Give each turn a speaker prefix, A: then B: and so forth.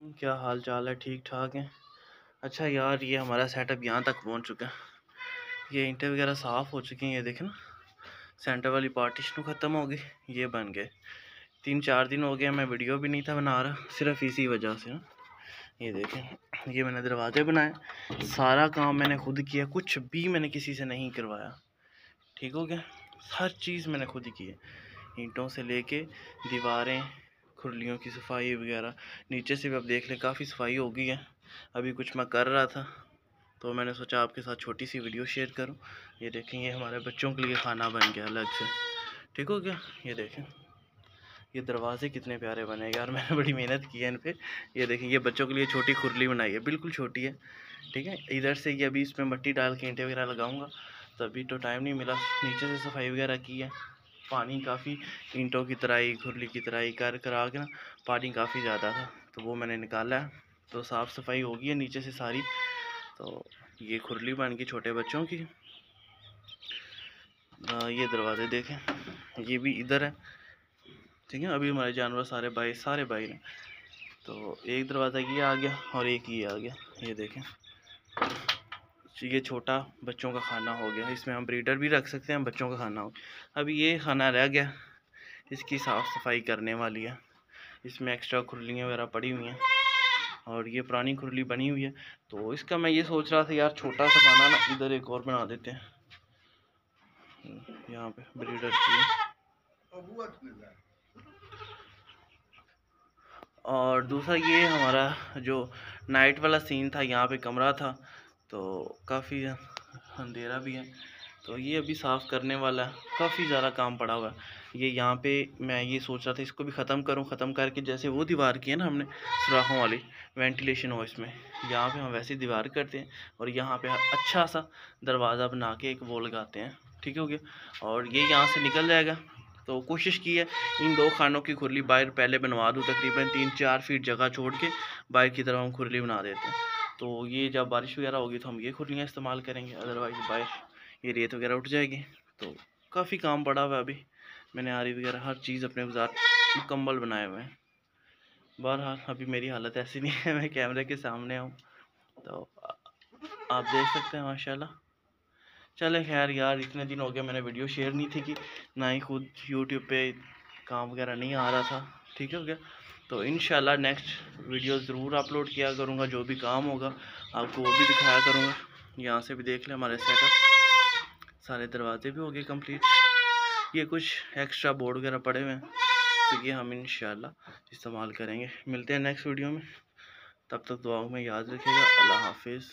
A: क्या हाल चाल है? ठीक ठाक है। अच्छा यार, ये हमारा सेटअप यहाँ तक पहुँच चुका है। ये ईंटें वगैरह साफ़ हो चुकी हैं। ये देखें ना, सेंटर वाली पार्टीशन ख़त्म हो गई, ये बन गए। 3-4 दिन हो गए मैं वीडियो भी नहीं था बना रहा, सिर्फ इसी वजह से ना। ये देखें, ये मैंने दरवाजे बनाए, सारा काम मैंने खुद किया, कुछ भी मैंने किसी से नहीं करवाया। ठीक हो गया, हर चीज़ मैंने खुद ही की है, ईंटों से लेके दीवारें, खुरलियों की सफाई वगैरह। नीचे से भी अब देख लें काफ़ी सफाई हो गई है। अभी कुछ मैं कर रहा था तो मैंने सोचा आपके साथ छोटी सी वीडियो शेयर करूं। ये देखें, ये हमारे बच्चों के लिए खाना बन गया अलग से। ठीक हो गया। ये देखें, ये दरवाजे कितने प्यारे बने यार, मैंने बड़ी मेहनत की है इन पे। ये देखें, ये बच्चों के लिए छोटी खुरली बनाई है, बिल्कुल छोटी है। ठीक है, इधर से ये अभी इसमें मट्टी डाल के ईंटें वगैरह लगाऊंगा, तभी तो टाइम नहीं मिला। नीचे से सफाई वगैरह की है, पानी काफ़ी, ईंटों की तराई, खुरली की तराई कर करा के ना पानी काफ़ी ज़्यादा था, तो वो मैंने निकाला है। तो साफ़ सफाई हो गई है नीचे से सारी। तो ये खुरली बन गई छोटे बच्चों की। ये दरवाजे देखें, ये भी इधर है। ठीक है, अभी हमारे जानवर सारे बाई ने। तो एक दरवाज़ा ये आ गया और एक ये आ गया। ये देखें, ये छोटा बच्चों का खाना हो गया, इसमें हम ब्रीडर भी रख सकते हैं, बच्चों का खाना हो। अभी ये खाना रह गया, इसकी साफ़ सफाई करने वाली है। इसमें एक्स्ट्रा खुरलियाँ वगैरह पड़ी हुई हैं और ये पुरानी खुरली बनी हुई है। तो इसका मैं ये सोच रहा था यार, छोटा सा खाना ना इधर एक और बना देते हैं, यहाँ पे ब्रीडर की। और दूसरा ये हमारा जो नाइट वाला सीन था, यहाँ पे कमरा था तो काफ़ी अंधेरा भी है, तो ये अभी साफ़ करने वाला है। काफ़ी ज़्यादा काम पड़ा हुआ है। ये यहाँ पे मैं ये सोच रहा था इसको भी ख़त्म करूँ, ख़त्म करके जैसे वो दीवार की है ना हमने सुराखों वाली, वेंटिलेशन हो इसमें, यहाँ पे हम वैसी दीवार करते हैं और यहाँ पे अच्छा सा दरवाज़ा बना के एक वो लगाते हैं। ठीक हो गया, और ये यहाँ से निकल जाएगा। तो कोशिश की है इन दो खानों की खुरली बाहर पहले बनवा दूँ, तकरीबन 3-4 फीट जगह छोड़ के बाहर की तरफ हम खुरली बना देते हैं। तो ये जब बारिश वगैरह होगी तो हम ये खुरलियाँ इस्तेमाल करेंगे, अदरवाइज़ बाहर ये रेत वगैरह उठ जाएगी। तो काफ़ी काम पड़ा हुआ है अभी, मैंने आरी वगैरह हर चीज़ अपने औजार मुकम्मल बनाए हुए हैं। बहरहाल अभी मेरी हालत ऐसी नहीं है मैं कैमरे के सामने हूँ, तो आप देख सकते हैं माशाल्लाह। चले खैर यार, इतने दिन हो गए मैंने वीडियो शेयर नहीं थी की, ना ही खुद यूट्यूब पे काम वगैरह नहीं आ रहा था। ठीक हो गया, तो इंशाल्लाह नेक्स्ट वीडियो ज़रूर अपलोड किया करूँगा, जो भी काम होगा आपको वो भी दिखाया करूँगा। यहाँ से भी देख लें हमारे सेटअप, सारे दरवाजे भी हो गए कंप्लीट। ये कुछ एक्स्ट्रा बोर्ड वगैरह पड़े हुए हैं, तो ये हम इंशाल्लाह इस्तेमाल करेंगे। मिलते हैं नेक्स्ट वीडियो में, तब तक दुआओं में याद रखिएगा। अल्लाह हाफिज़।